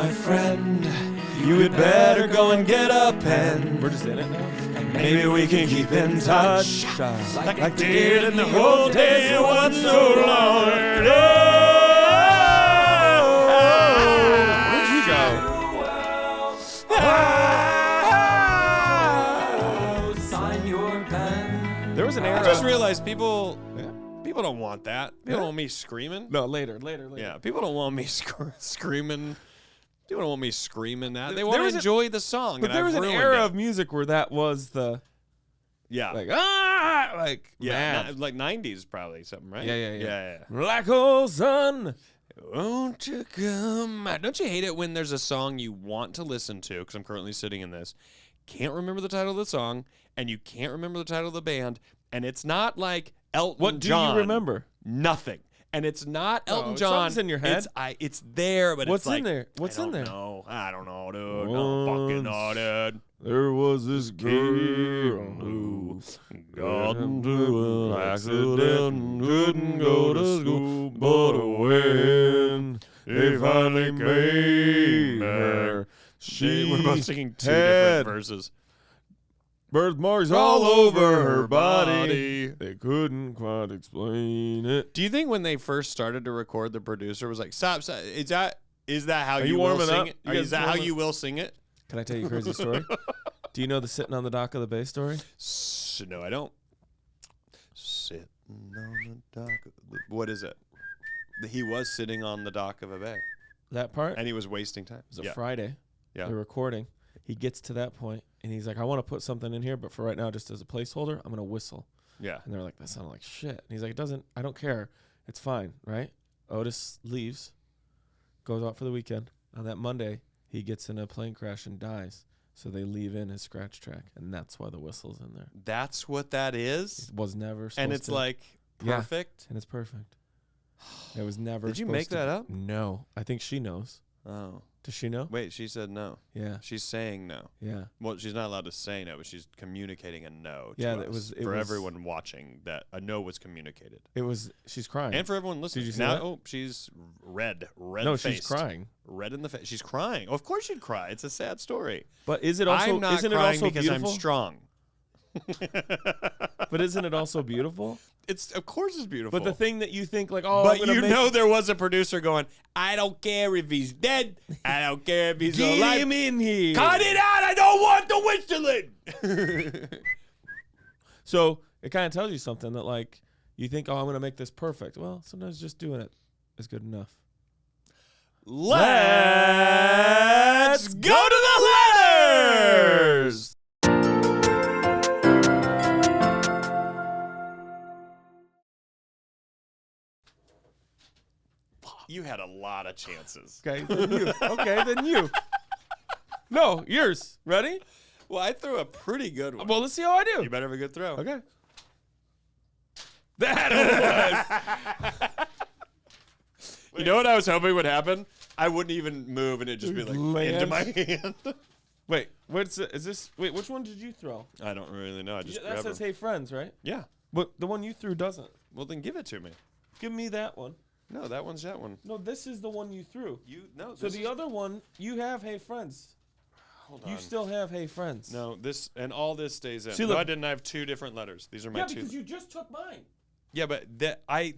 my friend, you had better go and get a pen. We're just in it now. And maybe we can keep in touch like I did in the old days. It wasn't so long ago. Where'd you go? Sign your pen. There was an era. I just realized people Yeah. don't want that. People don't want me screaming. No, later. Yeah, people don't want me screaming. People don't want me screaming that. They There want to was enjoy the song. But and there was I've an ruined era it. of music where that was the Yeah. like Yeah, mad. like 90s probably something, right? Yeah. Black hole sun. Won't you come? Don't you hate it when there's a song you want to listen to? Because I'm currently sitting in this. Can't remember the title of the song, and you can't remember the title of the band, and it's not like Elton What do John. you remember? Nothing. And it's not Elton it's John. something's in your head. It's there, but What's it's like, in there? What's in there? I don't know, dude. I don't fucking know, dude. There was this girl who got into an accident, couldn't go to school, but when they finally came her, We're both singing two had different verses. birthmarks all over her body. They couldn't quite explain it. Do you think when they first started to record, the producer was like, "Stop! Is that how Are you you will warming sing up? it? You Is guys that how warming- you will sing it?" Can I tell you a crazy story? Do you know the sitting on the dock of the bay story? No, I don't. Sitting on the dock. What is it? He was sitting on the dock of a bay, That part? and he was wasting time. It was a Friday. Yeah. They're recording. He gets to that point, and he's like, I want to put something in here, but for right now, just as a placeholder, I'm going to whistle. Yeah. And they're like, that sounded like shit. And he's like, I don't care. It's fine, right? Otis leaves, goes out for the weekend. On that Monday, he gets in a plane crash and dies. So they leave in his scratch track, and that's why the whistle's in there. That's what that is? It was never supposed And it's to. like Yeah. perfect? And it's perfect. It was never Did you supposed make to that be. up? No. I think she knows. Oh. Does she know? Wait, she said no. Yeah. She's saying no. Yeah. Well, she's not allowed to say no, but she's communicating a no to Yeah, us. it for was- everyone watching, that a no was communicated. She's crying. And for everyone listening. Did you see now, that? Oh, she's red No, faced. she's crying. Red in the face. She's crying. Of course she'd cry. It's a sad story. But is it also I'm not isn't it crying also because beautiful? I'm strong. But isn't it also beautiful? Of course it's beautiful. But the thing that you think like, oh, but I'm gonna you make know there was a producer going, I don't care if he's dead. I don't care if he's get alive. him in here. Cut it out. I don't want the whistling. So it kind of tells you something that like you think, oh, I'm gonna make this perfect. Well, sometimes just doing it is good enough. Let's go to the letters. You had a lot of chances. Okay, then you. Okay, then you. No, yours. Ready? Well, I threw a pretty good one. Well, let's see how I do. You better have a good throw. Okay. That was. You know what I was hoping would happen? I wouldn't even move, and it'd just be like Land. into my hand. Wait, what's it? Is this? Wait, which one did you throw? I don't really know. I just That grabbed says them. "Hey friends," right? Yeah. But the one you threw doesn't. Well, then give it to me. Give me that one. No, that one's that one. No, this is the one you threw. No. So the other one, you have "Hey friends." Hold You on. still have "Hey friends." No, this and all this stays in. See, no, look. I didn't. I have two different letters. These are my Yeah, two. because you just took mine. Yeah, but I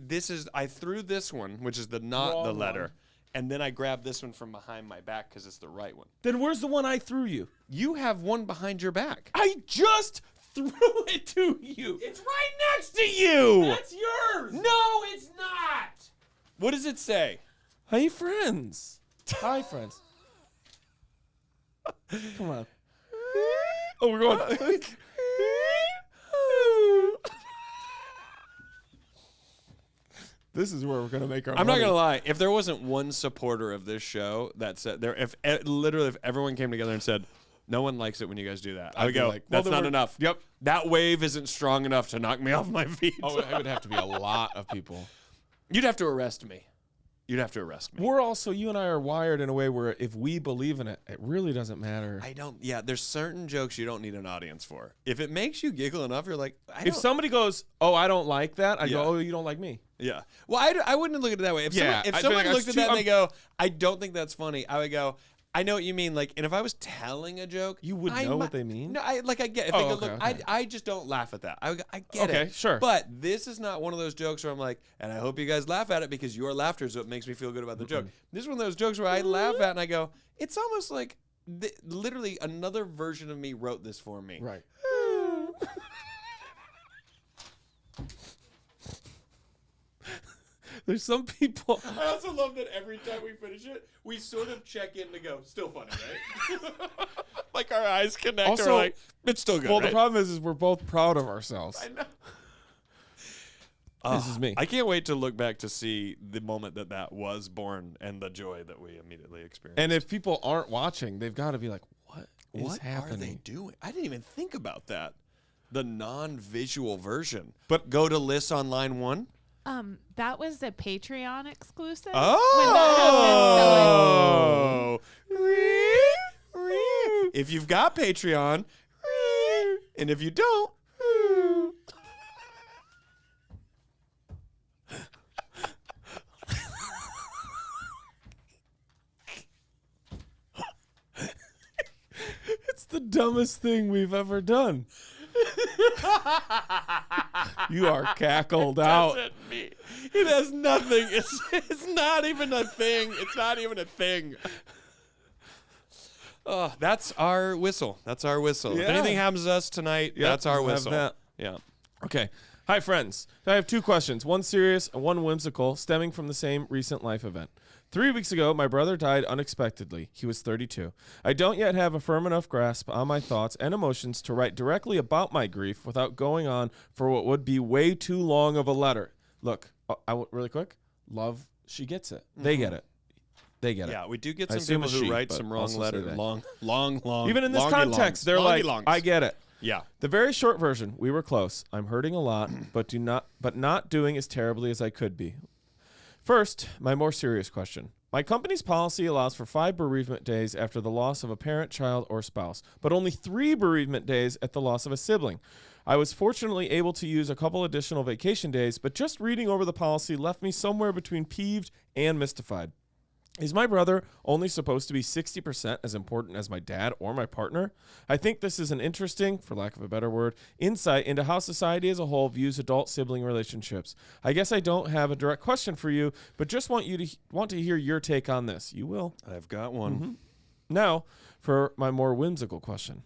threw this one, which is the not Wrong the letter, one. and then I grabbed this one from behind my back because it's the right one. Then where's the one I threw you? You have one behind your back. I just threw it to you. It's right next to you. That's yours. No, it's not. What does it say? Hey friends. Hi friends. Come on. Oh, we're going. This is where we're gonna make our. I'm not money. gonna lie. If there wasn't one supporter of this show that said there, if everyone came together and said, "No one likes it when you guys do that," I would be go, like, well, "That's then not we're- enough." Yep. That wave isn't strong enough to knock me off my feet. Oh, it would have to be a lot of people. You'd have to arrest me. You'd have to arrest me. We're also, you and I are wired in a way where if we believe in it, it really doesn't matter. I don't. Yeah, there's certain jokes you don't need an audience for. If it makes you giggle enough, you're like, If somebody goes, oh, I don't like that, I Yeah. go, oh, you don't like me. yeah. Well, I wouldn't look at it that way. If Yeah, someone, if I'd be someone like, looked that's at that too- and they go, I don't think that's funny, I would go, I know what you mean. Like, and if I was telling a joke, You would know what they mean? No, I get. If Oh, they go, okay, look, okay. I just don't laugh at that. I get it. Okay, sure. But this is not one of those jokes where I'm like, and I hope you guys laugh at it because your laughter is what makes me feel good about the joke. This is one of those jokes where I laugh at and I go, it's almost like literally another version of me wrote this for me. Right. There's some people. I also love that every time we finish it, we sort of check in to go, still funny, right? Like our eyes connect. Also, or like, it's still good. Well, right? the problem is we're both proud of ourselves. I know. This is me. I can't wait to look back to see the moment that was born and the joy that we immediately experienced. And if people aren't watching, they've got to be like, what is what happening? are they doing? I didn't even think about that. The non-visual version. But go to Liz on line 1. That was a Patreon exclusive. Oh. If you've got Patreon, and if you don't, It's the dumbest thing we've ever done. You are cackled out. it has nothing. It's not even a thing. It's not even a thing. Oh, that's our whistle. That's our whistle. If Yeah. anything happens to us tonight, Yep, that's our we'll have whistle. that. Yeah. Okay. Hi, friends. I have 2 questions, one serious and one whimsical, stemming from the same recent life event. 3 weeks ago, my brother died unexpectedly. He was 32. I don't yet have a firm enough grasp on my thoughts and emotions to write directly about my grief without going on for what would be way too long of a letter. Look, really quick. Love, she gets it. They get it. They get it. Yeah, we do get I some assume people it's who she, write but some wrong also say letters. they. Long. Even in this longy context, longs. they're Longy like, longs. I get it. Yeah. The very short version, we were close. I'm hurting a lot, but not doing as terribly as I could be. First, my more serious question. My company's policy allows for 5 bereavement days after the loss of a parent, child, or spouse, but only 3 bereavement days at the loss of a sibling. I was fortunately able to use a couple additional vacation days, but just reading over the policy left me somewhere between peeved and mystified. Is my brother only supposed to be 60% as important as my dad or my partner? I think this is an interesting, for lack of a better word, insight into how society as a whole views adult sibling relationships. I guess I don't have a direct question for you, but just want to hear your take on this. You will. I've got one. Mm-hmm. Now, for my more whimsical question.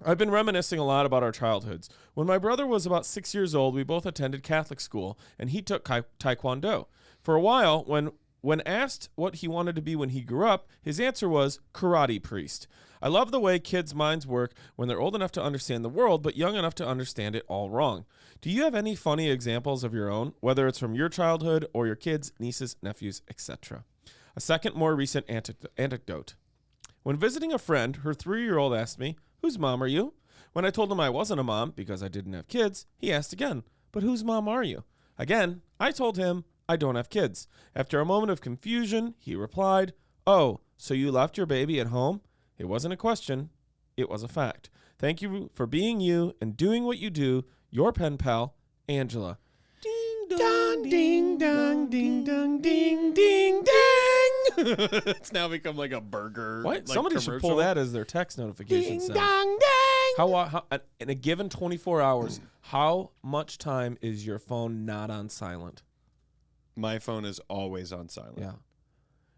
I've been reminiscing a lot about our childhoods. When my brother was about 6 years old, we both attended Catholic school, and he took Taekwondo. For a while, when asked what he wanted to be when he grew up, his answer was karate priest. I love the way kids' minds work when they're old enough to understand the world, but young enough to understand it all wrong. Do you have any funny examples of your own, whether it's from your childhood or your kids, nieces, nephews, etc.? A second, more recent anecdote. When visiting a friend, her 3-year-old asked me, "Whose mom are you?" When I told him I wasn't a mom because I didn't have kids, he asked again, "But whose mom are you?" Again, I told him, "I don't have kids." After a moment of confusion, he replied, "Oh, so you left your baby at home?" It wasn't a question. It was a fact. Thank you for being you and doing what you do. Your pen pal, Angela. Ding dong, ding dong, ding dong, ding ding ding. It's now become like a burger. What? Like, Somebody should pull commercial. that as their text notification Ding sound. dong ding. How in a given 24 hours, how much time is your phone not on silent? My phone is always on silent. Yeah.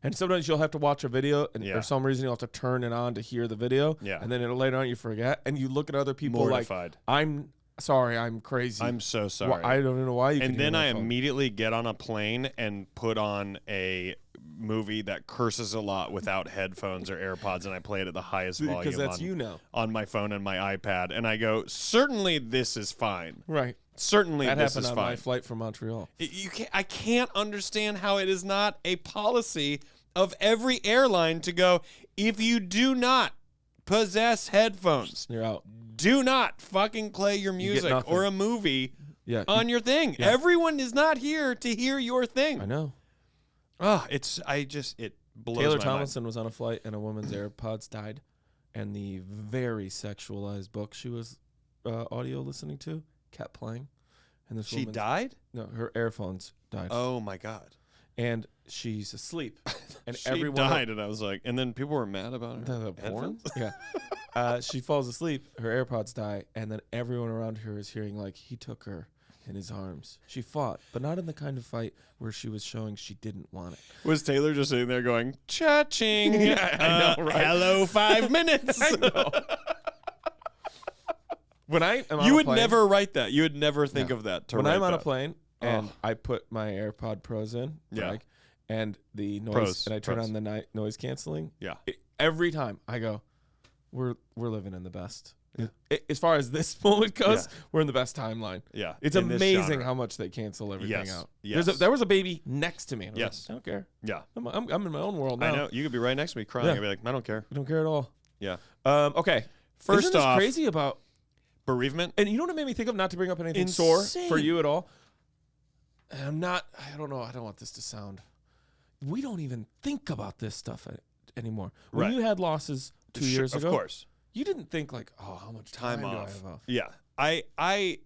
And sometimes you'll have to watch a video, and Yeah. for some reason you'll have to turn it on to hear the video. Yeah. And then later on you forget, and you look at other people Mortified. like, "I'm sorry, I'm crazy. I'm so Well, sorry. I don't know why you." And can hear then my I phone." immediately get on a plane and put on a movie that curses a lot without headphones or AirPods, and I play it at the highest volume because that's on, you now, on my phone and my iPad, and I go, certainly this is fine. right? Certainly That this happened is on fine. my flight from Montreal. I can't understand how it is not a policy of every airline to go, if you do not possess headphones, You're out. do not fucking play your music nothing. or a movie Yeah. on your thing. Yeah. Everyone is not here to hear your thing. I know. It blows Taylor my Tomlinson was on a flight, and a woman's AirPods died, and the very sexualized book she was audio listening to kept playing. And this mind. She woman, died? No, her earphones died. Oh my God. and she's asleep, and She everyone died, and I was like, and then people were mad about her. the porn. Headphones? Yeah, she falls asleep. Her AirPods die, and then everyone around her is hearing like he took her in his arms. She fought, but not in the kind of fight where she was showing she didn't want it. Was Taylor just sitting there going, cha-ching? Yeah, I know, right? Hello, 5 minutes. I know. When I am on You a would plane, never write that. You would never think No. of that. when write I'm on a that. plane and Oh. I put my AirPod Pros in, Yeah. like, and the noise, Pros, and I turn pros. on the noise canceling. Yeah. Every time I go, we're living in the best. As far as this moment goes, we're in the best timeline. Yeah. It's in this amazing genre. how much they cancel everything Yes. out. Yes. There was a baby next to me. And I'm Yes. like, I don't care. Yeah. I'm in my own world now. I know. You could be right next to me crying. Yeah. I'd be like, I don't care. I don't care at all. Yeah. Okay. First Isn't this off, crazy about, bereavement. and you know what it made me think of, not to bring up anything sore for Insane. you at all. And I don't know. I don't want this to sound, we don't even think about this stuff anymore. When Right. you had losses 2 years ago, Of course. you didn't think like, oh, how much time, do I have off? Yeah. I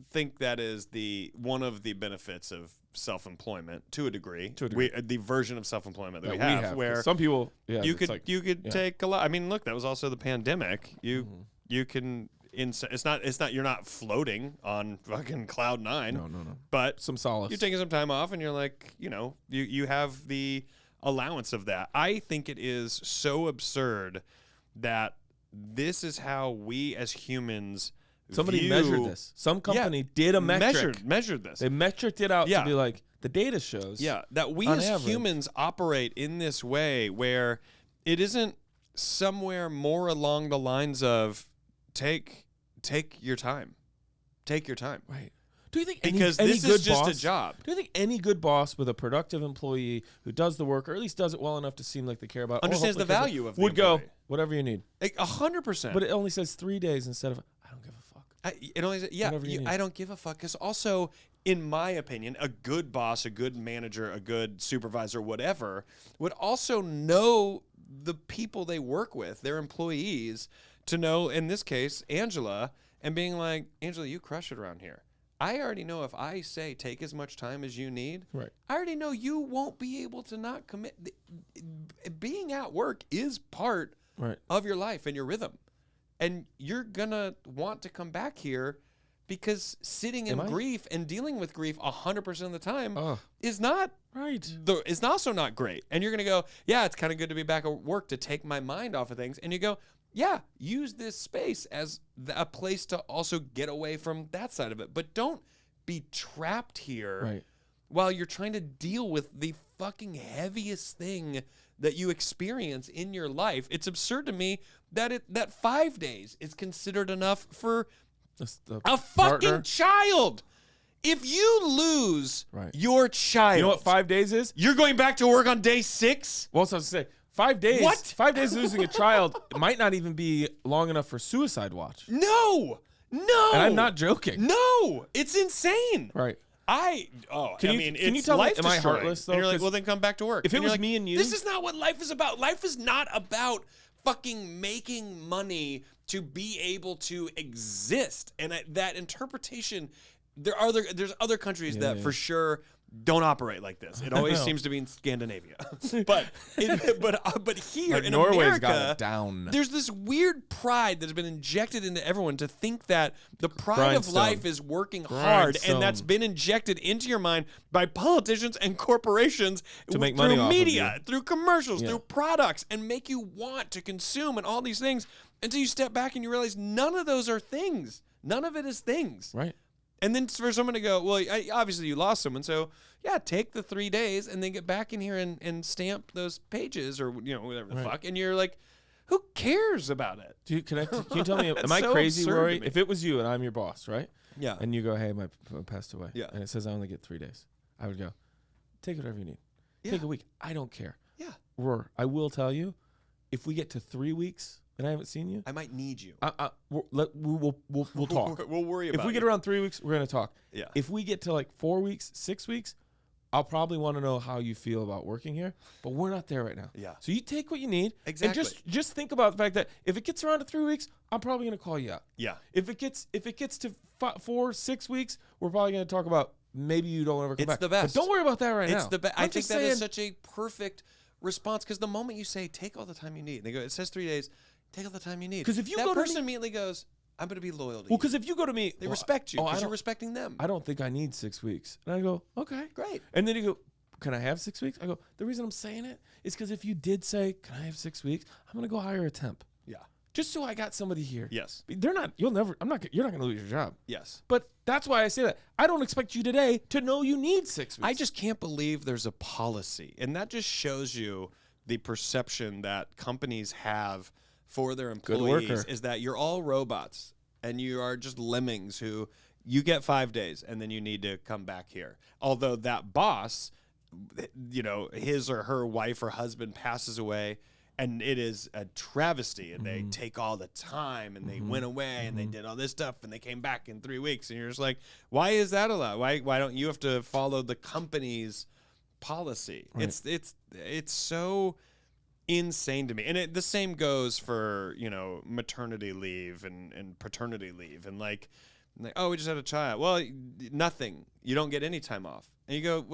think that is one of the benefits of self-employment to a degree. To a degree. The version of self-employment that That we have, 'cause where some people, you it's could like, you could take a lot. I mean, look, that was also the pandemic. You can it's not you're not floating on fucking cloud 9. no, But some solace. you're taking some time off, and you're like, you have the allowance of that. I think it is so absurd that this is how we as humans Somebody measured this. Some company did a metric. Measured this. They metricked it out Yeah. to be like, the data shows. Yeah, that we on as average. humans operate in this way where it isn't somewhere more along the lines of take your time. Take your time. Right. Do you think Because any this good is just boss, a job. Do you think any good boss with a productive employee who does the work, or at least does it well enough to seem like they care about, or Understands the hopefully cares value of the would go, employee. whatever you need. Like 100%. But it only says 3 days instead of, I don't give a fuck. It only Whatever you need. I don't give a fuck. Because also, in my opinion, a good boss, a good manager, a good supervisor, whatever, would also know the people they work with, their employees, to know, in this case, Angela, and being like, Angela, you crush it around here. I already know if I say take as much time as you need, Right. I already know you won't be able to not commit. Being at work is part Right. of your life and your rhythm. And you're going to want to come back here because sitting in Am I? grief and dealing with grief 100% of the time Ugh. is not Right. is also not great. And you're going to go, yeah, it's kind of good to be back at work to take my mind off of things. And you go, yeah, use this space as a place to also get away from that side of it. But don't be trapped here Right. while you're trying to deal with the fucking heaviest thing that you experience in your life. It's absurd to me that 5 days is considered enough for The a partner. fucking child. If you lose Right. your child, You know what 5 days is? you're going back to work on day 6? Well, so I was going to say, 5 days. What? 5 days losing a child might not even be long enough for suicide watch. No. And I'm not joking. No, it's insane. Right. I Can mean, you it's tell me, life am I destroying. heartless, though? And you're like, 'Cause well, then come back to work. if it And you're was like, me and you- this is not what life is about. Life is not about fucking making money to be able to exist. And that interpretation, there's other countries that for sure don't operate like this. It always know. seems to be in Scandinavia, but here Like in Norway's America, got it down. there's this weird pride that's been injected into everyone to think that the pride of Grindstone. life is working hard, Grindstone. and that's been injected into your mind by politicians and corporations To make through money off of media, you. through commercials, Yeah. through products, and make you want to consume and all these things until you step back and you realize none of those are things. None of it is things. Right. And then for someone to go, well, obviously you lost someone, so yeah, take the 3 days and then get back in here and stamp those pages or whatever the Right. fuck. And you're like, who cares about it? Can you tell me, It's am I so crazy, absurd to Rory? me. If it was you and I'm your boss, right? Yeah. And you go, hey, my passed away. Yeah. And it says I only get 3 days. I would go, take whatever you need. Yeah. Take a week. I don't care. Yeah. Roar, I will tell you, if we get to 3 weeks and I haven't seen you, I might need you. we'll talk. We'll worry about If we get you. around 3 weeks, we're going to talk. Yeah. If we get to like 4 weeks, 6 weeks, I'll probably want to know how you feel about working here, but we're not there right now. Yeah. So you take what you need. Exactly. And just think about the fact that if it gets around to 3 weeks, I'm probably going to call you out. Yeah. If it gets to 4, 6 weeks, we're probably going to talk about maybe you don't ever come It's back. the best. But don't worry about that right now. It's the best. I I'm think just that is saying- such a perfect response because the moment you say, take all the time you need, and they go, it says 3 days, take all the time you need. 'Cause if you that go to person me- immediately goes, I'm going to be loyal to Well, you. because if you go to me, They respect you I because you're don't- respecting them. I don't think I need 6 weeks. And I go, okay. Great. And then you go, can I have 6 weeks? I go, the reason I'm saying it is because if you did say, can I have 6 weeks? I'm going to go hire a temp. Yeah. Just so I got somebody here. Yes. You're not going to lose your job. Yes. But that's why I say that. I don't expect you today to know you need 6 weeks. I just can't believe there's a policy. And that just shows you the perception that companies have for their employees worker. is that you're all robots and you are just lemmings who you get 5 days and then you need to come back here. Although that boss, his or her wife or husband passes away and it is a travesty and they take all the time and they went away and they did all this stuff and they came back in 3 weeks and you're just like, why is that allowed? Why don't you have to follow the company's policy? Right. It's so insane to me. And the same goes for, maternity leave and paternity leave and like, oh, we just had a child. Well, nothing. You don't get any time off. And you go,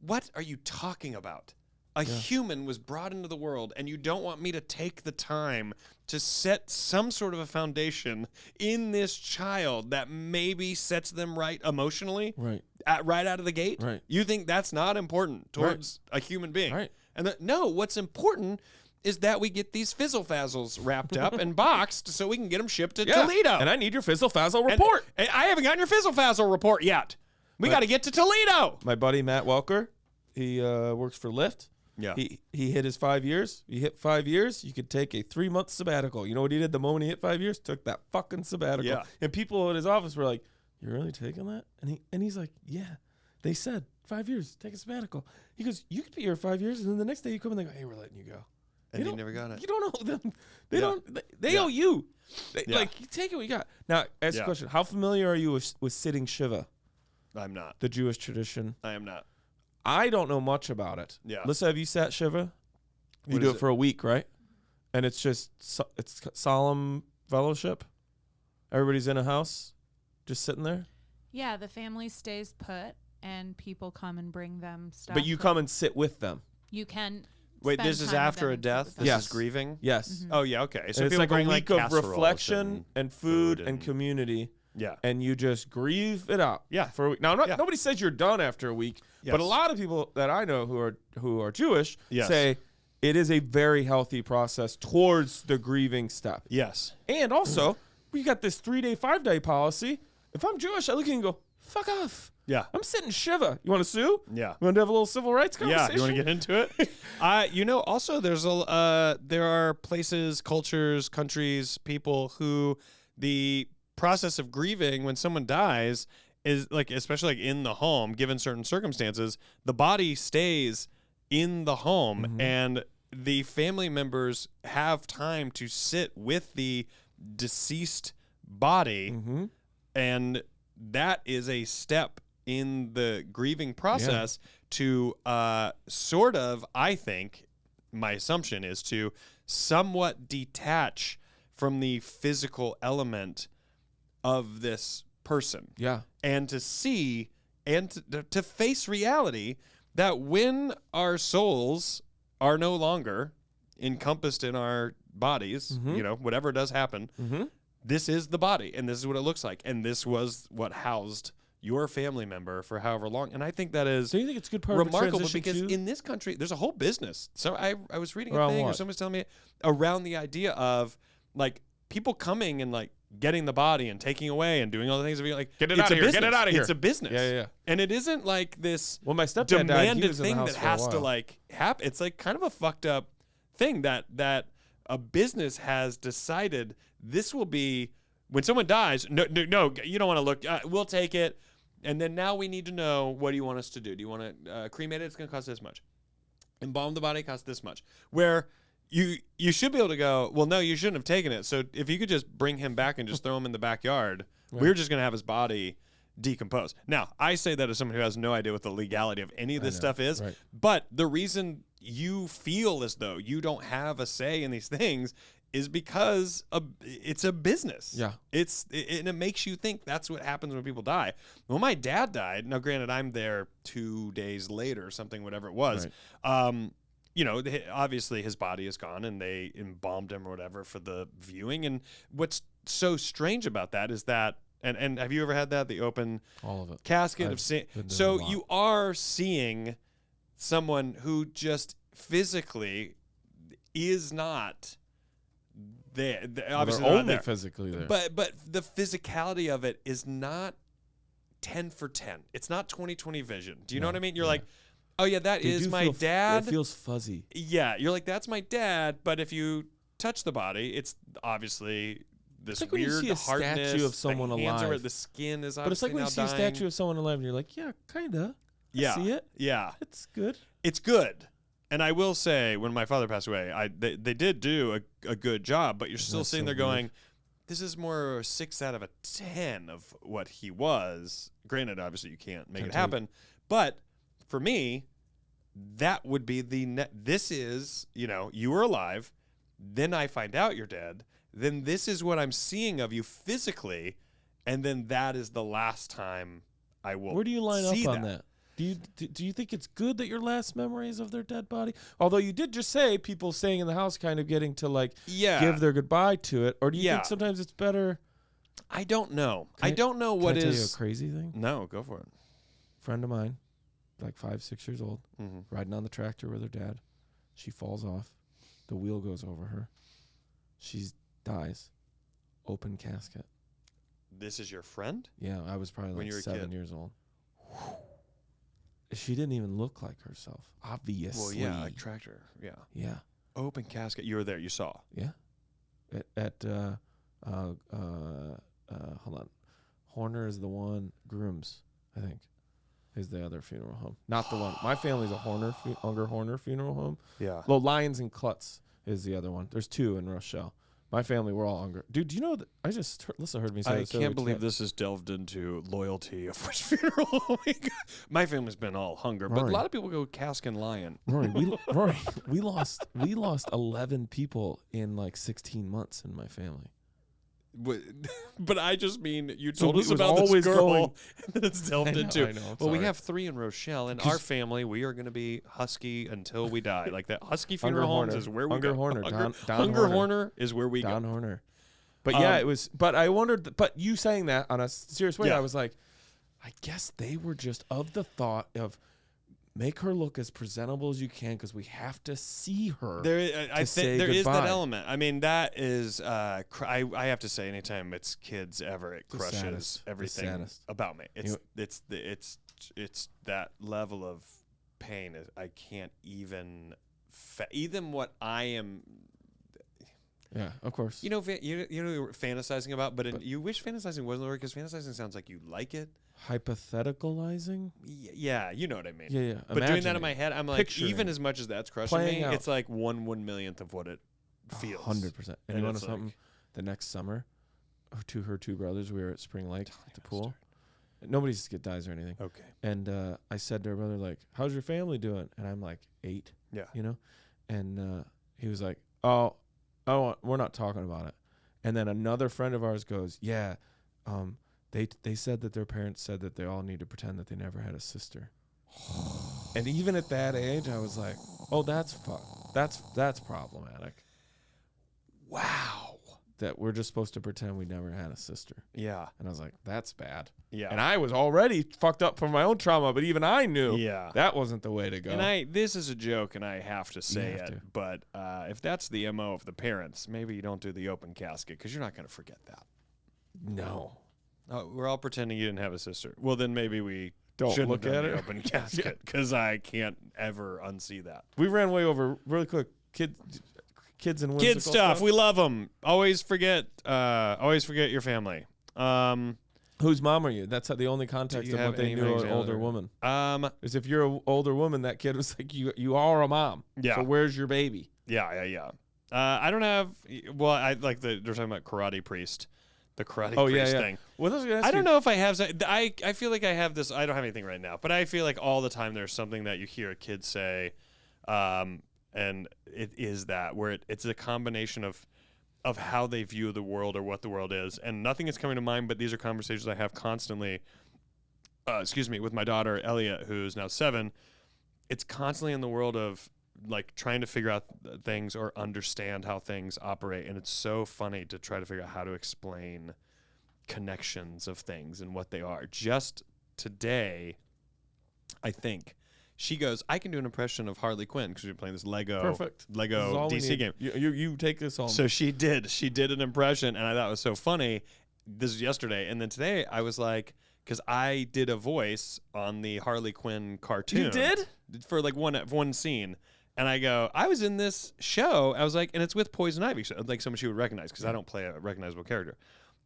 what are you talking about? A human was brought into the world, and you don't want me to take the time to set some sort of a foundation in this child that maybe sets them right emotionally, Right. right out of the gate? Right. You think that's not important towards a human being? Right. And no, what's important is that we get these fizzle-fazzles wrapped up and boxed so we can get them shipped to Toledo. And I need your fizzle-fazzle And- report. and I haven't gotten your fizzle-fazzle report yet. We got to get to Toledo. My buddy Matt Welker, he works for Lyft. Yeah. He hit his 5 years. You hit 5 years, you could take a 3-month sabbatical. You know what he did the moment he hit 5 years? Took that fucking sabbatical. Yeah. And people in his office were like, "You're really taking that?" And he's like, "Yeah." They said 5 years, take a sabbatical. He goes, "You could be here 5 years," and then the next day you come and they go, "Hey, we're letting you go." And You you don't- never got it. You don't owe them. They Yeah. don't. They Yeah. owe you. Yeah. Like, you take it what you got. Now, ask Yeah. a question. How familiar are you with sitting Shiva, I'm not. the Jewish tradition? I am not. I don't know much about it. Yeah. Listen, have you sat Shiva? You What do is it for a week, right? And it's just it's solemn fellowship. Everybody's in a house, just sitting there. Yeah, the family stays put, and people come and bring them stuff. But you come and sit with them. You can. Wait, spend this is time with after them a and sit death? with This them. is grieving? Yes. Oh, yeah, okay. So And it's people like a bring week of casseroles reflection and food and and- community, Yeah. and you just grieve it out. Yeah. For a week. Now, Yeah. nobody says you're done after a week, but a Yes. lot of people that I know who are Jewish Yes. say it is a very healthy process towards the grieving step. Yes. And also, we got this 3-day, 5-day policy. If I'm Jewish, I look at you and go, fuck off. Yeah. I'm sitting Shiva. You want to sue? Yeah. You want to have a little civil rights Yeah, conversation? you want to get into it? Also there are places, cultures, countries, people who the process of grieving when someone dies is like, especially like in the home, given certain circumstances, the body stays in the home and the family members have time to sit with the deceased body, and that is a step in the grieving process to sort of, I think, my assumption is to somewhat detach from the physical element of this person. Yeah. And to see and to face reality that when our souls are no longer encompassed in our bodies, whatever does happen, this is the body and this is what it looks like. And this was what housed your family member for however long. And I think that is So you think it's a good part of remarkable the transition because too? in this country, there's a whole business. So I was reading a Around thing or what? someone was telling me around the idea of like people coming and like getting the body and taking away and doing all the things. Like, Get it it's outta a here, get business. it outta here. It's a business. Yeah. And it isn't like this Well, my stepdad died. He demanded was in the thing house that for a has to while. like happen. It's like kind of a fucked up thing that a business has decided this will be when someone dies. No, you don't want to look. We'll take it. And then now we need to know, what do you want us to do? Do you want to cremate it? It's going to cost this much. Embalm the body costs this much. Where you should be able to go, well, no, you shouldn't have taken it. So if you could just bring him back and just throw him in the backyard, we're just going to have his body decompose. Now, I say that as someone who has no idea what the legality of any of this stuff is. Right. But the reason you feel as though you don't have a say in these things is because it's a business. Yeah. And it makes you think that's what happens when people die. When my dad died, now granted I'm there 2 days later, something, whatever it was. Right. Obviously his body is gone and they embalmed him or whatever for the viewing. And what's so strange about that is that, and have you ever had that, the open All of it. casket I've been doing so a lot. you are seeing someone who just physically is not there. Obviously they're not only there. physically there. But the physicality of it is not 10 for 10. It's not 20/20 vision. Do you know what I mean? You're like, oh yeah, that is my dad. It feels fuzzy. Yeah, you're like, that's my dad. But if you touch the body, it's obviously this It's like when you weird see a hardness. statue of someone the hands are- alive. the skin is But it's obviously like when now you see a dying. statue of someone alive and you're like, yeah, kinda. Yeah. I see it. Yeah. It's good. It's good. And I will say, when my father passed away, they did do a good job, but you're still That's sitting so there going, this is more 6 out of 10 of what he was. Granted, obviously you can't make it happen. But for me, that would be this is, you were alive, then I find out you're dead, then this is what I'm seeing of you physically, and then that is the last time I will Where do you line see up on that? Do you think it's good that your last memory is of their dead body? Although you did just say people staying in the house kind of getting to like give their goodbye to it, or do you think sometimes it's better? I don't know. Can I don't know Can what I tell you is. a crazy thing? No, go for it. Friend of mine, like 5-6 years old, Mm-hmm. riding on the tractor with her dad. She falls off. The wheel goes over her. She dies. Open casket. This is your friend? Yeah, I was probably When like you were a 7 kid. years old. She didn't even look like herself, obviously. Well, yeah, like tractor. Yeah. Yeah. Open casket. You were there. You saw. Yeah. Hold on. Horner is the one. Grooms, I think, is the other funeral home. Not the one. My family's a Unger Horner funeral home. Yeah. Well, Lions and Klutz is the other one. There's 2 in Rochelle. My family, we're all Unger. Dude, do you know that? Lisa heard me say I this. can't believe this has delved into loyalty of which funeral home we go. My family's been all hunger, but a Rory. lot of people go cask and lion. Rory, we lost 11 people in like 16 months in my family. But I just mean, you So told it us was about this always girl, going- and then it's delved into. I know, I'm Well, we sorry. have 3 in Rochelle, and our family, we are going to be Husky until we die. Like that Husky Unger funeral homes Horner. is where we Unger go. Horner. Don Unger Horner. Horner is where we Don go. Horner. But yeah, it was. But I wondered. But you saying that on a serious way, Yeah. I was like, I guess they were just of the thought of make her look as presentable as you can because we have to see her. I say think there is that goodbye. element. I mean, that is. I have to say, anytime it's kids ever, it The crushes saddest. The everything saddest. about me. You It's that level of pain. I can't even. Even what I am. Yeah, of course. You know you're fantasizing about, but you wish fantasizing wasn't the word because fantasizing sounds like you like it. Hypotheticalizing? Yeah, you know what I mean. Yeah. But doing that Imagining. in my head, I'm like, Picturing. even as much as that's crushing Playing me, out. it's like 1/1,000,000th of what it feels. 100%. And And you want it's something? like- The next summer, to her 2 brothers, we were at Spring Lake at the pool. Nobody's get dies or anything. Okay. And I said to her brother, like, how's your family doing? And I'm like 8. Yeah. And he was like, oh, we're not talking about it. And then another friend of ours goes, yeah, they said that their parents said that they all need to pretend that they never had a sister. And even at that age, I was like, oh, that's problematic. Wow. That we're just supposed to pretend we never had a sister. Yeah. And I was like, that's bad. Yeah. And I was already fucked up from my own trauma, but even I knew Yeah. that wasn't the way to go. And this is a joke, and I have to say have it. to. But if that's the MO of the parents, maybe you don't do the open casket because you're not going to forget that. No. We're all pretending you didn't have a sister. Well, then maybe we Don't shouldn't look have done at the it. open casket because I can't ever unsee that. We ran way over really quick. Kids and whimsical Kid stuff. We love them. Always forget your family. Whose mom are you? That's the only context you of have what they any knew an example older there? woman. Is Is if you're an older woman, that kid was like, you are a mom. Yeah. So where's your baby? Yeah. I don't have. Well, I like they're talking about karate priest, the karate Oh, priest yeah. thing. Well, I was gonna ask I don't you- know if I have. I feel like I have this. I don't have anything right now, but I feel like all the time there's something that you hear a kid say, and it is that where it's a combination of of how they view the world or what the world is. And nothing is coming to mind, but these are conversations I have constantly, with my daughter, Elliot, who's now 7. It's constantly in the world of like trying to figure out things or understand how things operate. And it's so funny to try to figure out how to explain connections of things and what they are. Just today, I think she goes, I can do an impression of Harley Quinn because we're playing this Lego DC game. You take this home. So she did an impression, and I thought it was so funny. This was yesterday, and then today I was like, because I did a voice on the Harley Quinn cartoon. You did? For like one scene. And I go, I was in this show. I was like, and it's with Poison Ivy, so, like someone she would recognize because I don't play a recognizable character.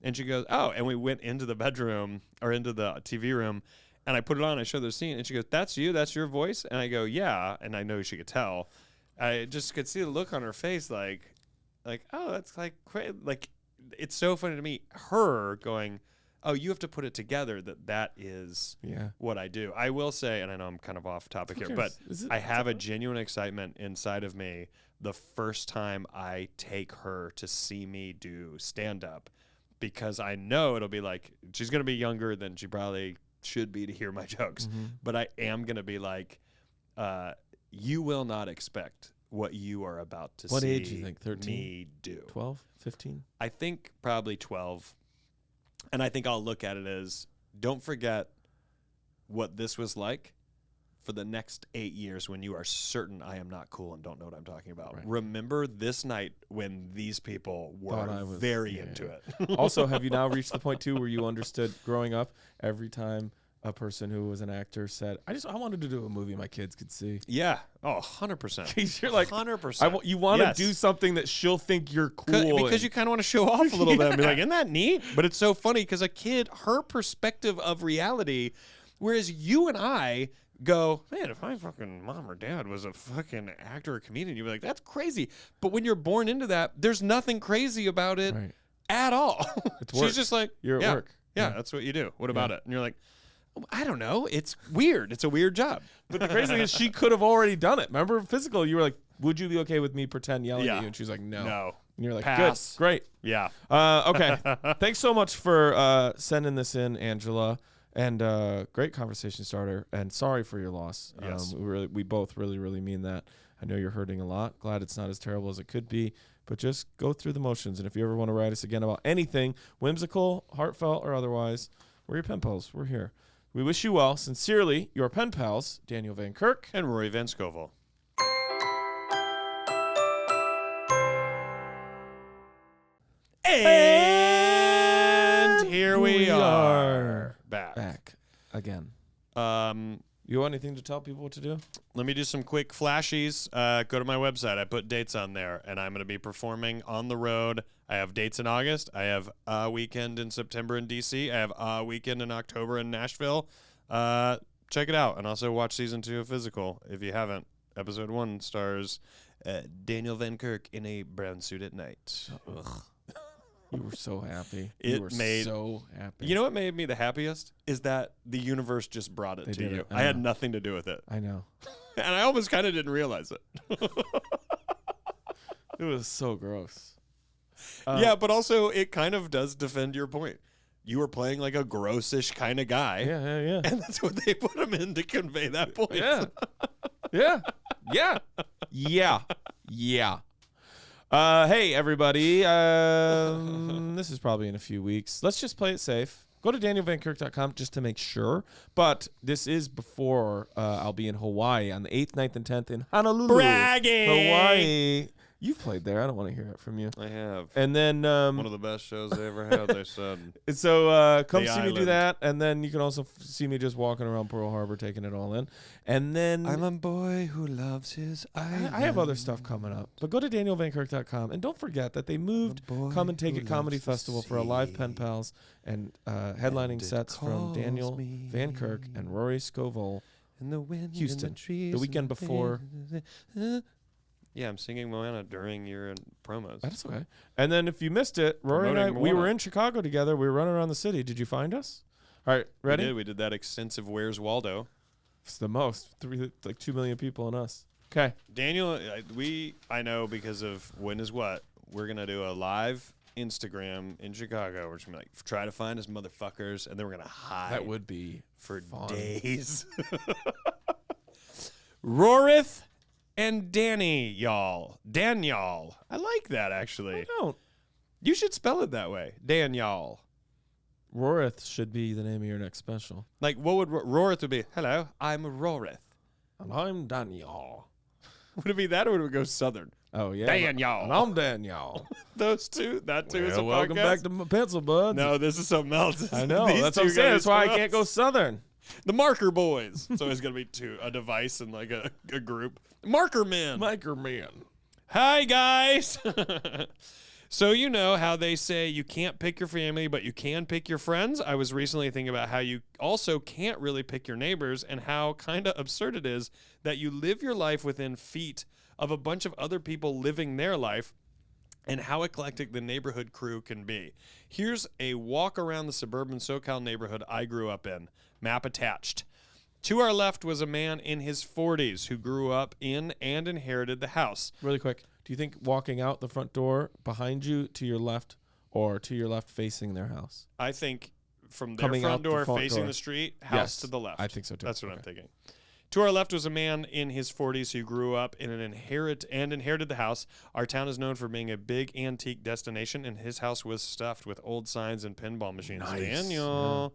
And she goes, oh, and we went into the bedroom or into the TV room, and I put it on. I showed the scene, and she goes, that's you? That's your voice? And I go, yeah. And I know she could tell. I just could see the look on her face, like, oh, that's like crazy. Like, it's so funny to me. Her going, oh, you have to put it together that is what I do. I will say, and I know I'm kind of off topic here, but I have a genuine excitement inside of me the first time I take her to see me do stand-up, because I know it'll be like, she's going to be younger than she probably should be to hear my jokes, but I am going to be like, you will not expect what you are about to see. What age do you think? 13? Me do. 12? 15? I think probably 12. And I think I'll look at it as, don't forget what this was like for the next 8 years when you are certain I am not cool and don't know what I'm talking about. Right. Remember this night when these people were very into it. Also, have you now reached the point, too, where you understood growing up every time a person who was an actor said, I wanted to do a movie my kids could see? Yeah. Oh, 100%. You're like, 100%. You want to do something that she'll think you're cool. Because you kind of want to show off a little bit and be like, isn't that neat? But it's so funny because a kid, her perspective of reality, whereas you and I go, man, if my fucking mom or dad was a fucking actor or comedian, you'd be like, that's crazy. But when you're born into that, there's nothing crazy about it at all. It's work. She's just like, you're at work. Yeah, that's what you do. What about it? And you're like, I don't know. It's weird. It's a weird job. But the crazy thing is she could have already done it. Remember Physical? You were like, would you be okay with me pretend yelling at you? And she's like, no. No. And you're like, pass. Good. Great. Yeah. Okay. Thanks so much for sending this in, Angela. And great conversation starter. And sorry for your loss. Yes. We both really, really mean that. I know you're hurting a lot. Glad it's not as terrible as it could be. But just go through the motions. And if you ever want to write us again about anything, whimsical, heartfelt, or otherwise, we're your pen pals. We're here. We wish you well. Sincerely, your pen pals, Daniel Van Kirk and Rory Van Scovel. And here we are. Back again. You want anything to tell people what to do? Let me do some quick flashies. Go to my website. I put dates on there, and I'm going to be performing on the road. I have dates in August. I have a weekend in September in D.C. I have a weekend in October in Nashville. Check it out, and also watch season 2 of Physical if you haven't. Episode 1 stars Daniel Van Kirk in a brown suit at night. Ugh. You were so happy. So happy. You know what made me the happiest? Is that the universe just brought it to you. I had nothing to do with it. I know. And I almost kind of didn't realize it. It was so gross. Yeah, but also it kind of does defend your point. You were playing like a grossish kind of guy. Yeah. And that's what they put him in to convey that point. Yeah. Hey, everybody. This is probably in a few weeks. Let's just play it safe. Go to danielvankirk.com just to make sure. But this is before I'll be in Hawaii on the 8th, 9th, and 10th in Honolulu. Bragging! Hawaii. You've played there. I don't want to hear it from you. I have. And then one of the best shows they ever had, they said. So come see me do that. And then you can also see me just walking around Pearl Harbor taking it all in. And then I'm a boy who loves his island. I have other stuff coming up. But go to danielvankirk.com. And don't forget that they moved Come and Take It Comedy Festival for a live Pen Pals and headlining sets from Daniel Van Kirk and Rory Scovel in Houston. The weekend before. Yeah, I'm singing Moana during your promos. That's okay. And then if you missed it, Rory and I, we were in Chicago together. We were running around the city. Did you find us? All right, ready? We did that extensive Where's Waldo. It's the most. 2 million people and us. Okay. Daniel, I know because of When Is What. we're gonna do a live Instagram in Chicago. We're just gonna try to find us motherfuckers, and then we're gonna hide. That would be for fun. days. Rorith and Danny, y'all. Dan, y'all. I like that, actually. I don't. You should spell it that way. Dan, y'all. Rorith should be the name of your next special. Like, what would Rorith would be? Hello, I'm Rorith. And I'm Daniel. Would it be that, or would it go Southern? Oh, yeah. Dan, y'all. And I'm Daniel. Those two? That too is a Welcome podcast? back to my pencil, buds. No, this is something else. I know. These That's two what I'm saying. guys That's why I for can't us. go Southern. The Marker Boys. So it's going to be a device and like a group. Marker Men. Maker Man. Hi, guys. So you know how they say you can't pick your family, but you can pick your friends? I was recently thinking about how you also can't really pick your neighbors and how kind of absurd it is that you live your life within feet of a bunch of other people living their life, and how eclectic the neighborhood crew can be. Here's a walk around the suburban SoCal neighborhood I grew up in. Map attached. To our left was a man in his 40s who grew up in and inherited the house. Really quick. Do you think walking out the front door behind you to your left or to your left facing their house? I think from their Coming front out the door front facing door. the street, house Yes, to the left. I think so too. That's what I'm Okay. thinking. To our left was a man in his 40s who grew up in an inherited the house. Our town is known for being a big antique destination, and his house was stuffed with old signs and pinball machines. Nice. Daniel.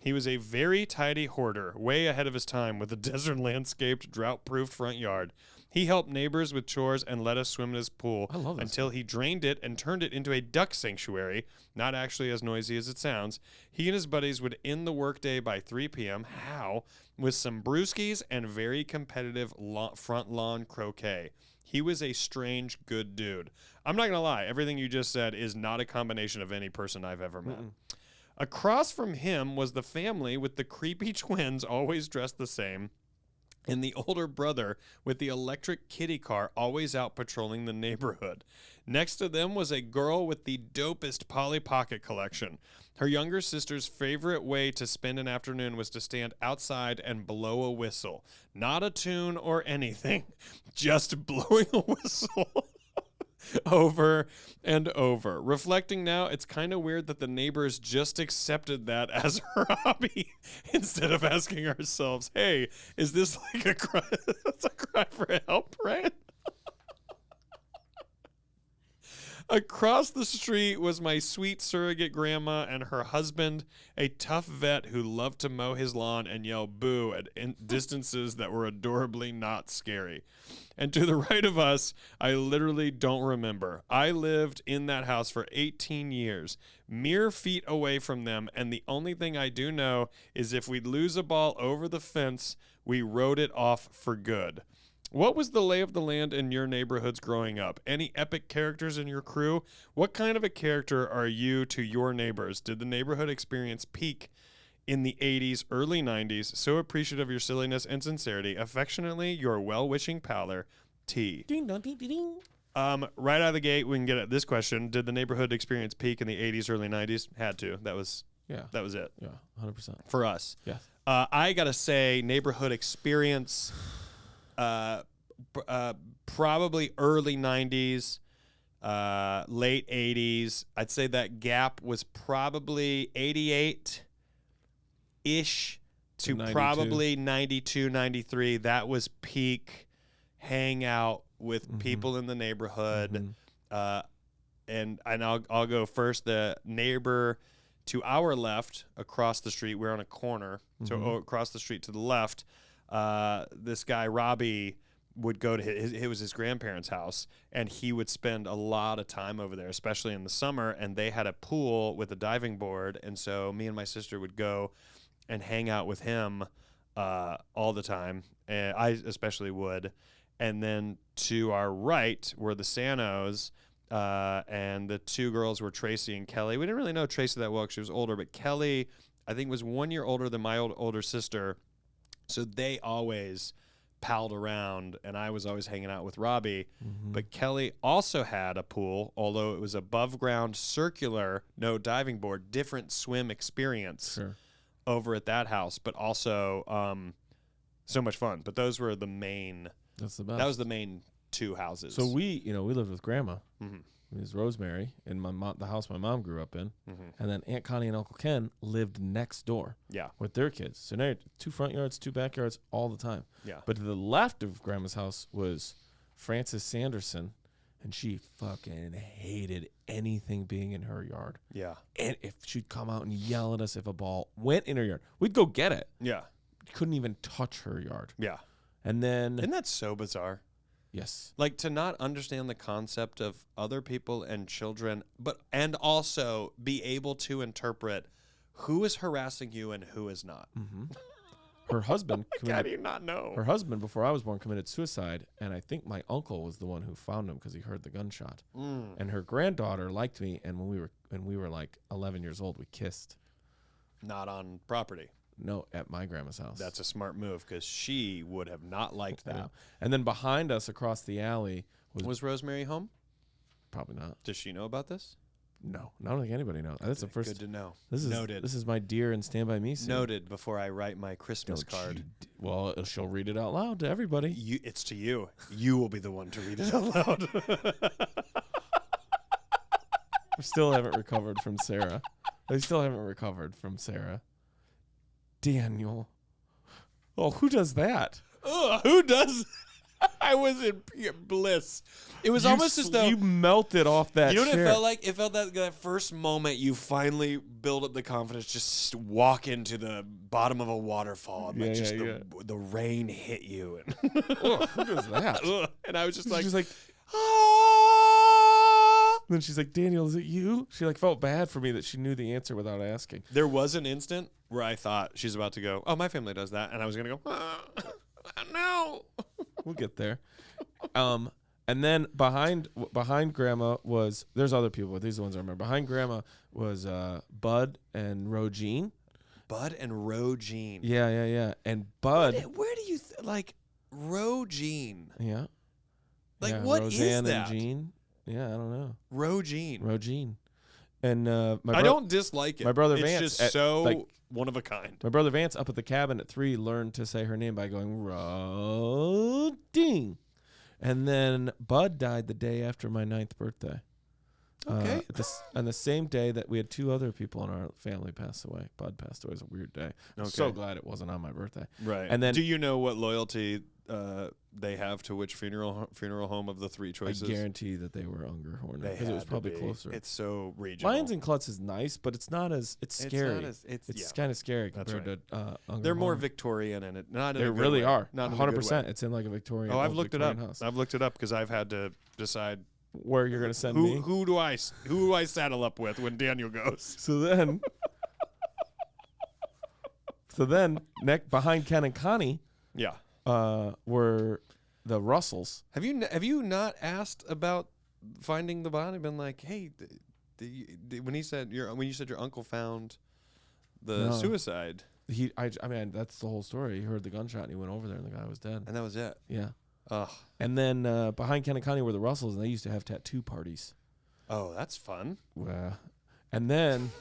He was a very tidy hoarder, way ahead of his time, with a desert landscaped, drought-proofed front yard. He helped neighbors with chores and let us swim in his pool I love this. until he drained it and turned it into a duck sanctuary, not actually as noisy as it sounds. He and his buddies would end the workday by 3 p.m. How? With some brewskis and very competitive front lawn croquet. He was a strange, good dude. I'm not going to lie. Everything you just said is not a combination of any person I've ever met. Across from him was the family with the creepy twins, always dressed the same, and the older brother with the electric kitty car, always out patrolling the neighborhood. Next to them was a girl with the dopest Polly Pocket collection. Her younger sister's favorite way to spend an afternoon was to stand outside and blow a whistle. Not a tune or anything, just blowing a whistle. Over and over. Reflecting now, it's kind of weird that the neighbors just accepted that as her hobby instead of asking ourselves, hey, is this like a cry? That's a cry for help, right? Across the street was my sweet surrogate grandma and her husband, a tough vet who loved to mow his lawn and yell boo at distances that were adorably not scary. And to the right of us, I literally don't remember. I lived in that house for 18 years, mere feet away from them, and the only thing I do know is if we'd lose a ball over the fence, we rode it off for good. What was the lay of the land in your neighborhoods growing up? Any epic characters in your crew? What kind of a character are you to your neighbors? Did the neighborhood experience peak in the 80s, early 90s? So appreciative of your silliness and sincerity. Affectionately, your well-wishing paler, T. Ding, dong, ding, ding, ding. Right out of the gate, we can get at this question. Did the neighborhood experience peak in the 80s, early 90s? Had to. That was it Yeah, 100%. for us. Yes. I got to say neighborhood experience... probably early 90s, late 80s. I'd say that gap was probably 88-ish to 92. probably 92, 93. That was peak hangout with people in the neighborhood. And I'll go first. The neighbor to our left across the street, we're on a corner, so across the street to the left, this guy, Robbie, would go to it was his grandparents' house, and he would spend a lot of time over there, especially in the summer, and they had a pool with a diving board, and so me and my sister would go and hang out with him all the time, and I especially would. And then to our right were the Sanos, and the two girls were Tracy and Kelly. We didn't really know Tracy that well because she was older, but Kelly, I think, was 1 year older than my older sister, so they always palled around, and I was always hanging out with Robbie. But Kelly also had a pool, although it was above ground, circular, no diving board, different swim experience over at that house, but also so much fun. But those were the main. That's the best. That was the main two houses. So we lived with Grandma. Mm-hmm. It was Rosemary in the house my mom grew up in, Mm-hmm. and then Aunt Connie and Uncle Ken lived next door Yeah. with their kids. So now 2 front yards, 2 backyards all the time. Yeah. But to the left of Grandma's house was Frances Sanderson, and she fucking hated anything being in her yard. Yeah. And if she'd come out and yell at us if a ball went in her yard, we'd go get it. Yeah. Couldn't even touch her yard. Yeah. And then Isn't that so bizarre? yes, Like to not understand the concept of other people and children, and also be able to interpret who is harassing you and who is not. her husband How do committed, you not know? her husband before I was born committed suicide, and I think my uncle was the one who found him because he heard the gunshot. And her granddaughter liked me, and when we were like 11 years old, we kissed. Not on property. No, at my grandma's house. That's a smart move because she would have not liked Yeah. that. And then behind us across the alley was Was Rosemary home? probably not. Does she know about this? No, I don't think anybody knows. That's the first. Good to know. This is Noted. This is my dear and Stand By Me scene. Noted before I write my Christmas Don't card. Well, she'll read it out loud to everybody. It's to you. You will be the one to read it out loud. I still haven't recovered from Sarah. Daniel. Oh, who does that? Ugh, who does? I was in pure bliss. It was almost as though you melted off that you know what chair. it felt like? It felt that first moment you finally build up the confidence, just walk into the bottom of a waterfall and Yeah, just yeah, the rain hit you. And, Ugh, who does that? and I was just She's like, like, ah! then she's like, Daniel, is it you? She like felt bad for me that she knew the answer without asking. There was an instant where I thought she's about to go, oh, my family does that. And I was going to go, no. We'll get there. And then behind Grandma was, there's other people, but these are the ones I remember. Behind Grandma was Bud and Rogine. Bud and Rogine. Yeah. And Bud. Where do you, like, Rogine? Yeah. Like, yeah, what is Roseanne that? And Jean. Yeah, I don't know. Rogine. And I don't dislike it. my brother it's Vance just at, so like- one of a kind. My brother Vance up at the cabin at 3 learned to say her name by going Roding. And then Bud died the day after my 9th birthday. Okay. On the same day that we had 2 other people in our family pass away. Bud passed away. It was a weird day. I'm so Okay. glad it wasn't on my birthday. Right. And then- do you know what loyalty they have to which funeral home of the 3 choices? I guarantee that they were Ungerhorn They because it was had to probably be. closer. It's so regional. Lions and Klutz is nice, but it's not as it's It's scary. not as- it's- yeah. kind of scary That's compared to They're more Ungerhorn. Victorian in it. Not in They a good really way. are. Not in a good 100%. way. It's in like a Victorian. Oh, I've old looked Victorian it up. House. I've looked it up because I've had to decide Where you're gonna send me? who do I saddle up with when Daniel goes. So then, behind Ken and Connie, Yeah. were the Russells. Have you not asked about finding the body? Been like, hey, when you said your uncle found the No. suicide, I mean, that's the whole story. He heard the gunshot and he went over there and the guy was dead. and that was it. Yeah. Ugh. And then behind Ken and Connie were the Russells, and they used to have tattoo parties. Oh, that's fun. And then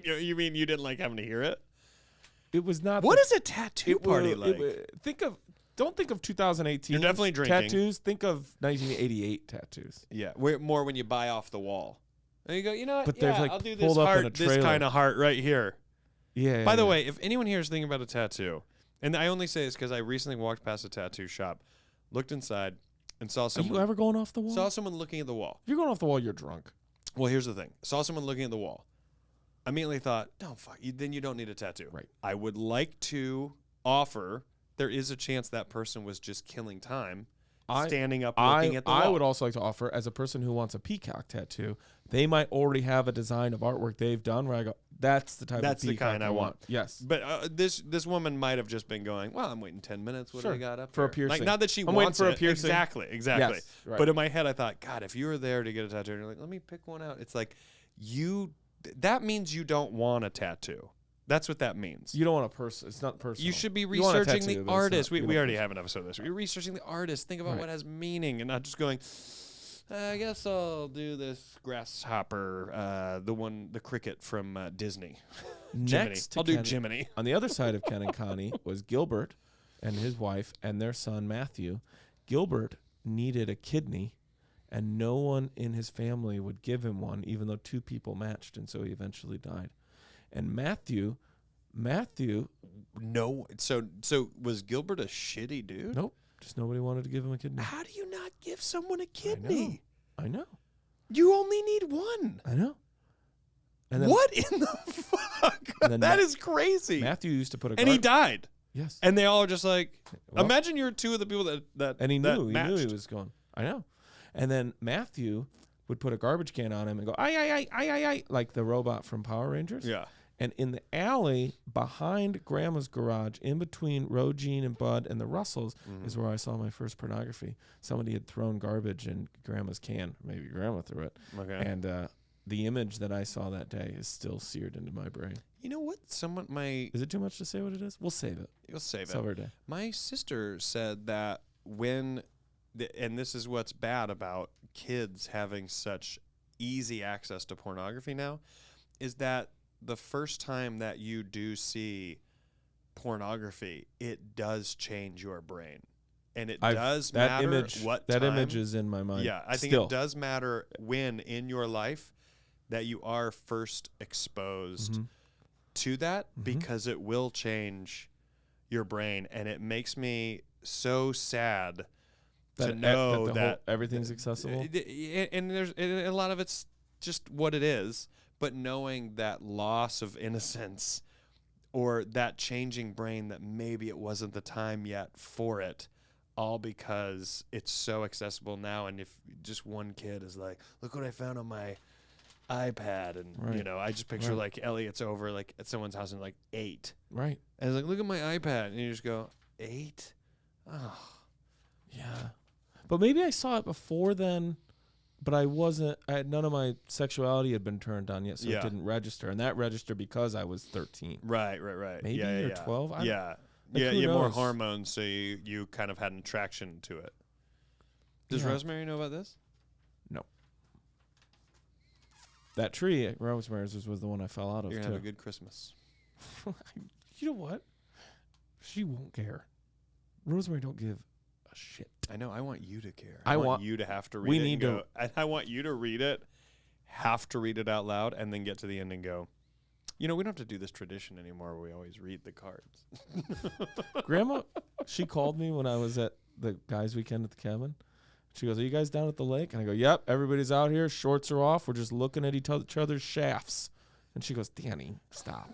You mean you didn't like having to hear it? it was not. What is a tattoo party like? Don't think of 2018. You're definitely drinking. Tattoos. Think of 1988 tattoos. Yeah, more when you buy off the wall. And you go, you know what? But they're, like, I'll do this pulled up in a heart, this trailer. kind of heart right here. Yeah. By the way, if anyone here is thinking about a tattoo, and I only say this because I recently walked past a tattoo shop, looked inside, and saw are someone. you ever going off the wall? Saw someone looking at the wall. If you're going off the wall, you're drunk. Well, here's the thing. Saw someone looking at the wall. Immediately thought, no, fuck, then you don't need a tattoo. Right. I would like to offer, there is a chance that person was just killing time, standing up looking at the wall. I would also like to offer, as a person who wants a peacock tattoo, they might already have a design of artwork they've done where I go, that's the type That's of the peacock kind I want. Yes. But this woman might have just been going, well, I'm waiting 10 minutes. What do Sure. I got up For a here? piercing. Like, not that she I'm waiting wants for a it. piercing. Exactly. Yes, right. But in my head, I thought, God, if you were there to get a tattoo, and you're like, let me pick one out. It's like, that means you don't want a tattoo. That's what that means. You don't want a person. It's not personal. You should be You want a researching tattoo, the but it's artist. not- you We don't already person. have an episode of this. We're researching the artist. Think about Right. what has meaning and not just going, I guess I'll do this grasshopper, the cricket from Disney. Jiminy. Next to I'll do Ken- Jiminy. On the other side of Ken and Connie was Gilbert and his wife and their son Matthew. Gilbert needed a kidney, and no one in his family would give him one, even though 2 people matched, and so he eventually died. And Matthew, No. So was Gilbert a shitty dude? nope, just nobody wanted to give him a kidney. How do you not give someone a kidney? I know. You only need one. I know. And then What in the fuck? And then That is crazy. Matthew used to put a and he died. Yes. And they all are just like, Well, imagine you're 2 of the people that and he that knew matched. he was going. I know. And then Matthew would put a garbage can on him and go, ay, like the robot from Power Rangers. Yeah. And in the alley behind Grandma's garage, in between Rogine and Bud and the Russells, is where I saw my first pornography. Somebody had thrown garbage in Grandma's can. Maybe Grandma threw it. Okay. And the image that I saw that day is still seared into my brain. You know what? Is it too much to say what it is? We'll save it. You'll save Save it. our day. My sister said that when, and this is what's bad about kids having such easy access to pornography now, is that the first time that you do see pornography, it does change your brain. And it does matter what that time. image is in my mind. Yeah, I think still. it does matter when in your life that you are first exposed to that, because it will change your brain. And it makes me so sad to know that everything's accessible. And a lot of it's just what it is, but knowing that loss of innocence or that changing brain, that maybe it wasn't the time yet for it, all because it's so accessible now. And if just one kid is like, look what I found on my iPad, and you know, I just picture like Elliot's over like at someone's house in like 8, right? And he's like, look at my iPad, and you just go, 8? Oh, yeah. But maybe I saw it before then, but none of my sexuality had been turned on yet, so it didn't register, and that registered because I was 13. Right. Maybe you're 12. Yeah. Like, Yeah, who you have more knows? hormones, so you kind of had an attraction to it. Does Yeah. Rosemary know about this? No. That tree at Rosemary's was the one I fell out of, You're too. gonna have a good Christmas. You know what? She won't care. Rosemary don't give a shit. I know. I want you to care. I I want- want you to have to read we it. need and go, and I want you to read it, have to read it out loud, and then get to the end and go, you know, we don't have to do this tradition anymore where we always read the cards. Grandma, she called me when I was at the guys' weekend at the cabin. She goes, are you guys down at the lake? And I go, yep, everybody's out here. Shorts are off. We're just looking at each other's shafts. And she goes, Danny, stop.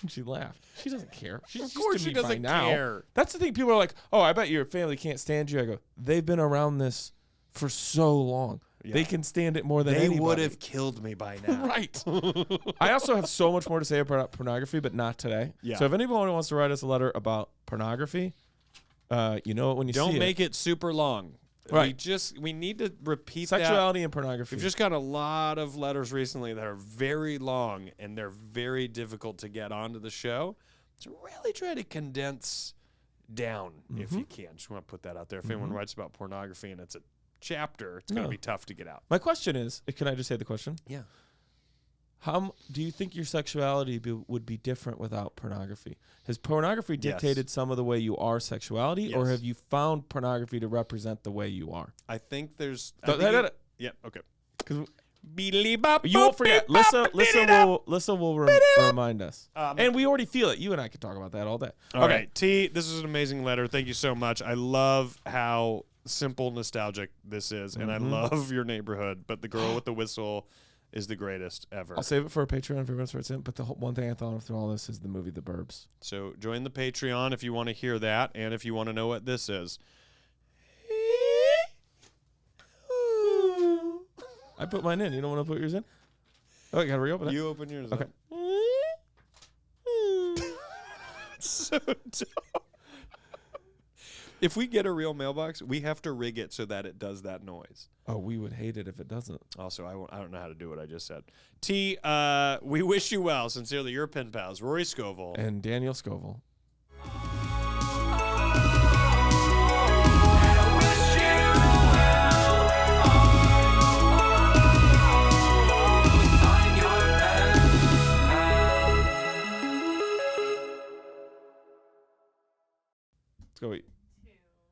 And she laughed. She doesn't care. She's Of course she doesn't care. That's the thing. People are like, oh, I bet your family can't stand you. I go, they've been around this for so long. Yeah. They can stand it more than They anybody. would have killed me by now. Right. I also have so much more to say about pornography, but not today. Yeah. So if anyone wants to write us a letter about pornography, you know it when you see it. Don't make it super long. Right. We need to repeat that. Sexuality and pornography. We've just got a lot of letters recently that are very long and they're very difficult to get onto the show. So really try to condense down if you can. Just want to put that out there. If anyone writes about pornography and it's a chapter, it's going to be tough to get out. My question is, can I just say the question? Yeah. How do you think your sexuality would be different without pornography? Has pornography dictated some of the way you are sexuality, or Yes. have you found pornography to represent the way you are? I think there's... Yeah, okay. You won't forget. Lissa will remind us. And we already feel it. You and I could talk about that all day. Okay, T, this is an amazing letter. Thank you so much. I love how simple nostalgic this is, and I love your neighborhood, but the girl with the whistle is the greatest ever. I'll save it for a Patreon if everyone starts in. But the one thing I thought of through all this is the movie The Burbs. So join the Patreon if you want to hear that, and if you want to know what this is. I put mine in. You don't want to put yours in? Oh, you got to reopen it. You open yours Okay. up. So dumb. If we get a real mailbox, we have to rig it so that it does that noise. Oh, we would hate it if it doesn't. Also, I don't know how to do what I just said. T, we wish you well. Sincerely, your pen pals, Rory Scovel. And Daniel Scovel.